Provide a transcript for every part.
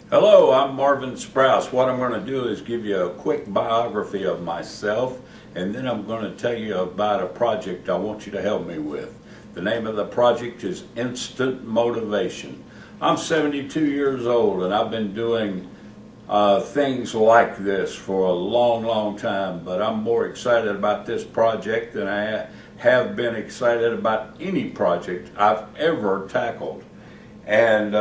Hello, I'm Marvin Sprouse. What I'm going to do is give you a quick biography of myself, and then I'm going to tell you about a project I want you to help me with. The name of the project is Instant Motivation. I'm 72 years old, and I've been doing things like this for a long time, but I'm more excited about this project than I have been excited about any project I've ever tackled. And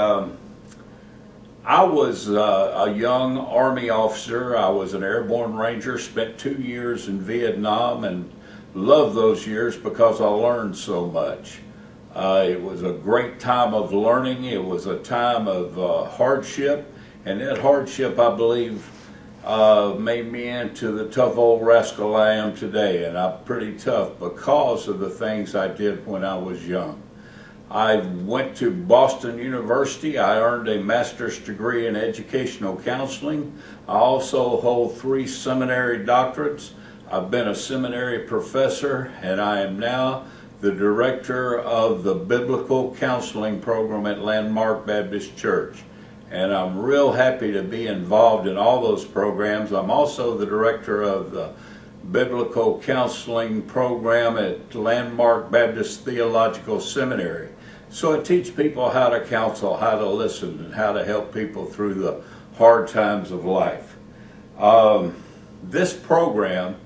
I was a young Army officer. I was an airborne ranger, spent 2 years in Vietnam, and loved those years because I learned so much. It was a great time of learning. It was a time of hardship, and that hardship, I believe, made me into the tough old rascal I am today, and I'm pretty tough because of the things I did when I was young. I went to Boston University. I earned a master's degree in educational counseling. I also hold 3 seminary doctorates. I've been a seminary professor, and I am now the director of the biblical counseling program at Landmark Baptist Church. And I'm real happy to be involved in all those programs. I'm also the director of the biblical counseling program at Landmark Baptist Theological Seminary. So I teach people how to counsel, how to listen, and how to help people through the hard times of life. This program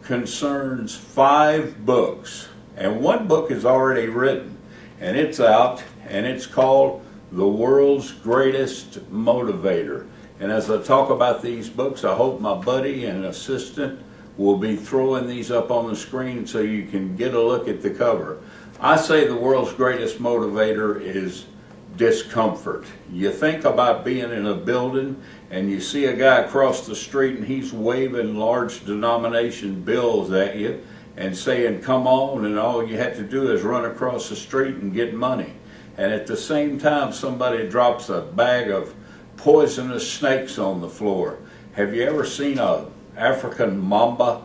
concerns 5 books, and 1 book is already written, and it's out, and it's called The World's Greatest Motivator. And as I talk about these books, I hope my buddy and assistant will be throwing these up on the screen so you can get a look at the cover. I say the world's greatest motivator is discomfort. You think about being in a building and you see a guy across the street and he's waving large denomination bills at you and saying, "Come on," and all you have to do is run across the street and get money. And at the same time, somebody drops a bag of poisonous snakes on the floor. Have you ever seen a African mamba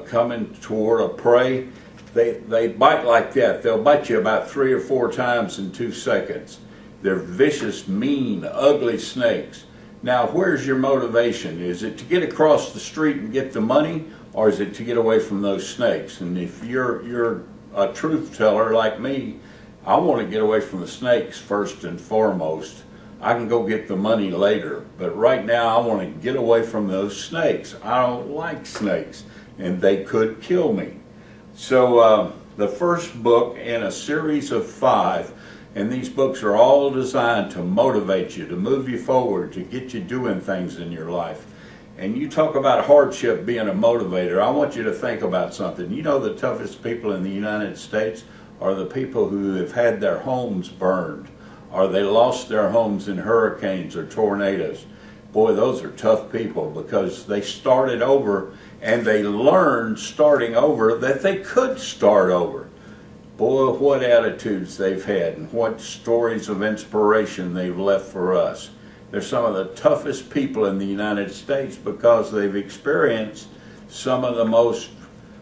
coming toward a prey? They bite like that. They'll bite you about 3 or 4 times in 2 seconds. They're vicious, mean, ugly snakes. Now, where's your motivation? Is it to get across the street and get the money, or is it to get away from those snakes? And if you're a truth teller like me, I want to get away from the snakes first and foremost. I can go get the money later, but right now I want to get away from those snakes. I don't like snakes, and they could kill me. So the first book in a series of 5, and these books are all designed to motivate you, to move you forward, to get you doing things in your life. And you talk about hardship being a motivator. I want you to think about something. You know, the toughest people in the United States are the people who have had their homes burned, or they lost their homes in hurricanes or tornadoes. Boy, those are tough people because they started over and they learned starting over that they could start over. Boy, what attitudes they've had and what stories of inspiration they've left for us. They're some of the toughest people in the United States because they've experienced some of the most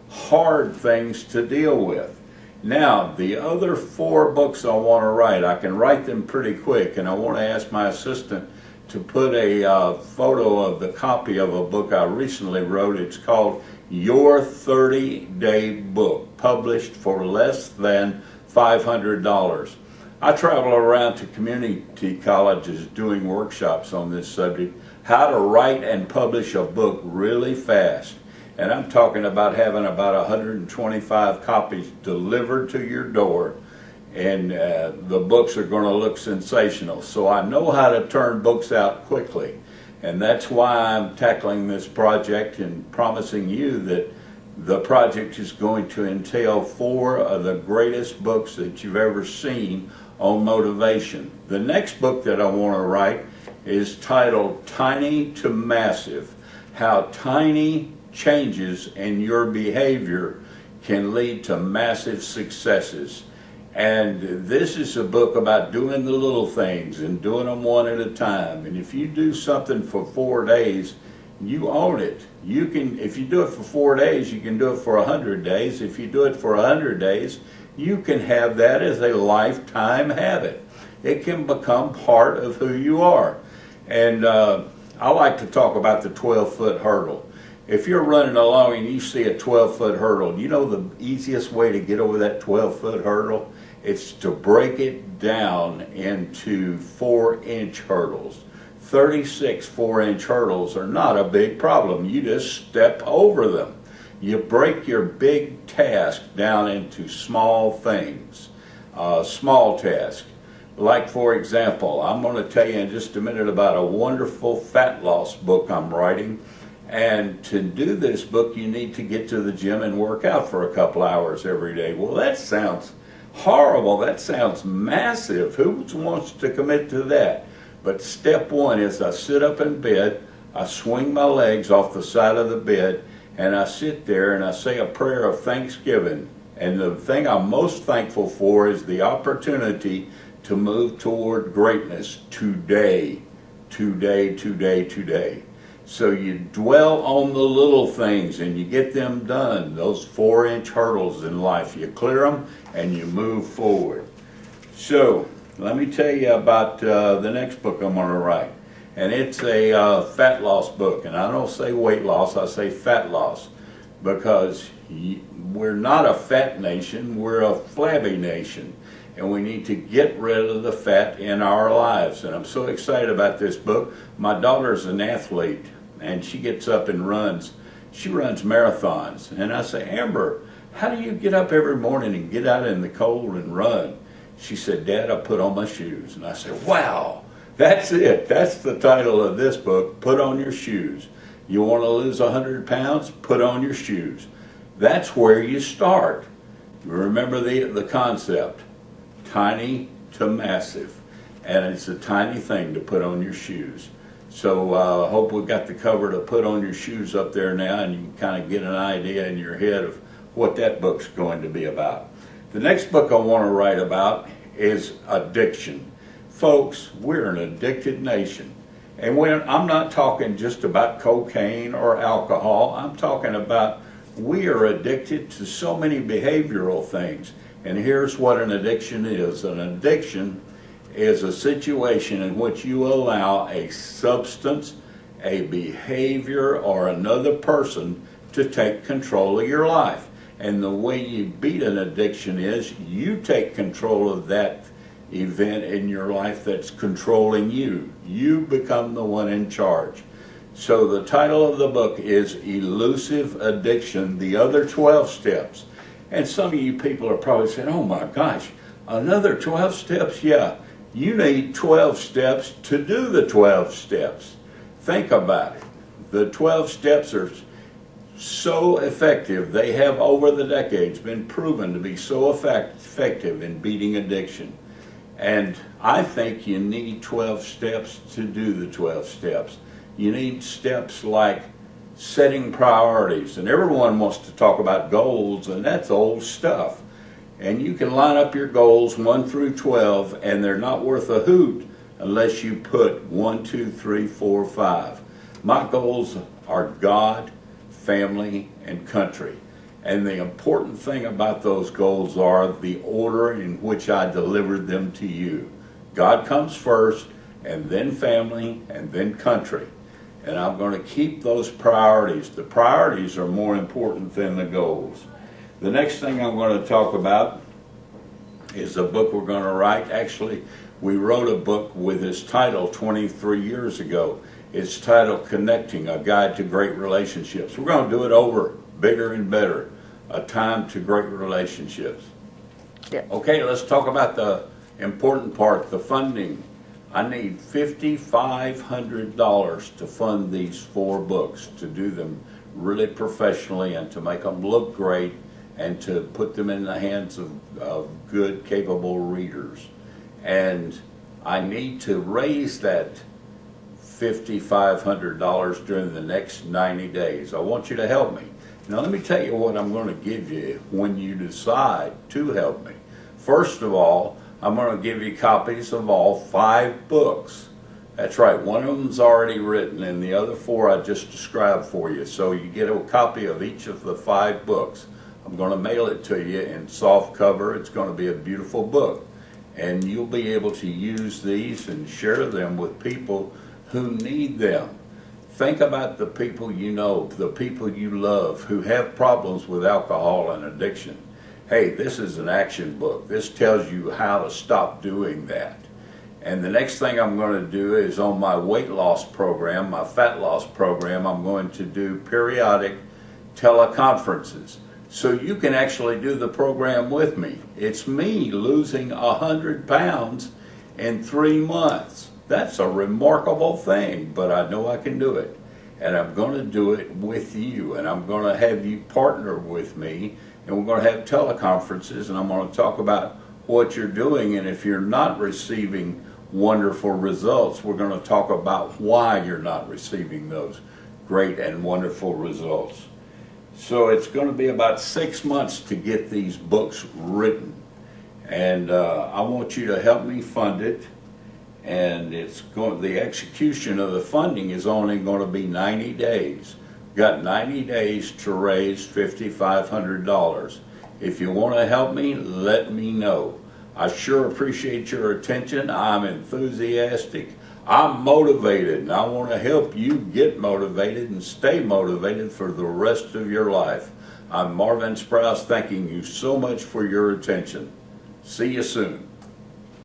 hard things to deal with. Now, the other 4 books I want to write, I can write them pretty quick, and I want to ask my assistant to put a photo of the copy of a book I recently wrote. It's called Your 30-Day Book, published for less than $500. I travel around to community colleges doing workshops on this subject, how to write and publish a book really fast. And I'm talking about having about 125 copies delivered to your door, and the books are going to look sensational. So I know how to turn books out quickly, and that's why I'm tackling this project and promising you that the project is going to entail 4 of the greatest books that you've ever seen on motivation. The next book that I want to write is titled Tiny to Massive: How Tiny Changes in Your Behavior Can Lead to Massive Successes. And this is a book about doing the little things and doing them one at a time. And if you do something for 4 days, you own it. You can, if you do it for 4 days, you can do it for 100 days. If you do it for 100 days, you can have that as a lifetime habit. It can become part of who you are. And I like to talk about the 12-foot hurdle. If you're running along and you see a 12-foot hurdle, you know the easiest way to get over that 12-foot hurdle? It's to break it down into 4-inch hurdles. 36 4-inch hurdles are not a big problem. You just step over them. You break your big task down into small things, small tasks. Like, for example, I'm going to tell you in just a minute about a wonderful fat loss book I'm writing. And to do this book, you need to get to the gym and work out for a couple hours every day. Well, that sounds horrible. That sounds massive. Who wants to commit to that? But step one is I sit up in bed, I swing my legs off the side of the bed, and I sit there and I say a prayer of thanksgiving. And the thing I'm most thankful for is the opportunity to move toward greatness today, today, today, today. So you dwell on the little things and you get them done, those 4-inch hurdles in life. You clear them and you move forward. So let me tell you about the next book I'm going to write. And it's a fat loss book. And I don't say weight loss, I say fat loss. Because we're not a fat nation, we're a flabby nation. And we need to get rid of the fat in our lives. And I'm so excited about this book. My daughter's an athlete, and she gets up and runs. She runs marathons. And I say, Amber, how do you get up every morning and get out in the cold and run? She said, Dad, I put on my shoes. And I said, wow, that's it. That's the title of this book, Put On Your Shoes. You want to lose 100 pounds? Put on your shoes. That's where you start. Remember the concept. Tiny to massive, and it's a tiny thing to put on your shoes. So I hope we've got the cover to Put On Your Shoes up there now, and you can kind of get an idea in your head of what that book's going to be about. The next book I want to write about is addiction. Folks, we're an addicted nation. And I'm not talking just about cocaine or alcohol. I'm talking about we are addicted to so many behavioral things. And here's what an addiction is. An addiction is a situation in which you allow a substance, a behavior, or another person to take control of your life. And the way you beat an addiction is you take control of that event in your life that's controlling you. You become the one in charge. So the title of the book is Elusive Addiction, the Other 12 Steps. And some of you people are probably saying, oh my gosh, another 12 steps? Yeah, you need 12 steps to do the 12 steps. Think about it. The 12 steps are so effective. They have, over the decades, been proven to be so effective in beating addiction. And I think you need 12 steps to do the 12 steps. You need steps like setting priorities, and everyone wants to talk about goals, and that's old stuff. And you can line up your goals 1 through 12, and they're not worth a hoot unless you put 1, 2, 3, 4, 5. My goals are God, family, and country. And the important thing about those goals are the order in which I delivered them to you. God comes first, and then family, and then country. And I'm going to keep those priorities. The priorities are more important than the goals. The next thing I'm going to talk about is a book we're going to write. Actually, we wrote a book with this title 23 years ago. It's titled Connecting, A Guide to Great Relationships. We're going to do it over, bigger and better, A Time to Great Relationships. Yeah. Okay, let's talk about the important part, the funding. I need $5,500 to fund these 4 books, to do them really professionally and to make them look great and to put them in the hands of good, capable readers. And I need to raise that $5,500 during the next 90 days. I want you to help me. Now let me tell you what I'm going to give you when you decide to help me. First of all, I'm going to give you copies of all 5 books. That's right, one of them's already written and the other 4 I just described for you. So you get a copy of each of the 5 books. I'm going to mail it to you in soft cover. It's going to be a beautiful book. And you'll be able to use these and share them with people who need them. Think about the people you know, the people you love who have problems with alcohol and addiction. Hey, this is an action book. This tells you how to stop doing that. And the next thing I'm going to do is on my weight loss program, my fat loss program, I'm going to do periodic teleconferences. So you can actually do the program with me. It's me losing 100 pounds in 3 months. That's a remarkable thing, but I know I can do it. And I'm going to do it with you, and I'm going to have you partner with me, and we're going to have teleconferences, and I'm going to talk about what you're doing, and if you're not receiving wonderful results, we're going to talk about why you're not receiving those great and wonderful results. So it's going to be about 6 months to get these books written, and I want you to help me fund it. And the execution of the funding is only going to be 90 days. Got 90 days to raise $5,500. If you want to help me, let me know. I sure appreciate your attention. I'm enthusiastic. I'm motivated, and I want to help you get motivated and stay motivated for the rest of your life. I'm Marvin Sprouse, thanking you so much for your attention. See you soon.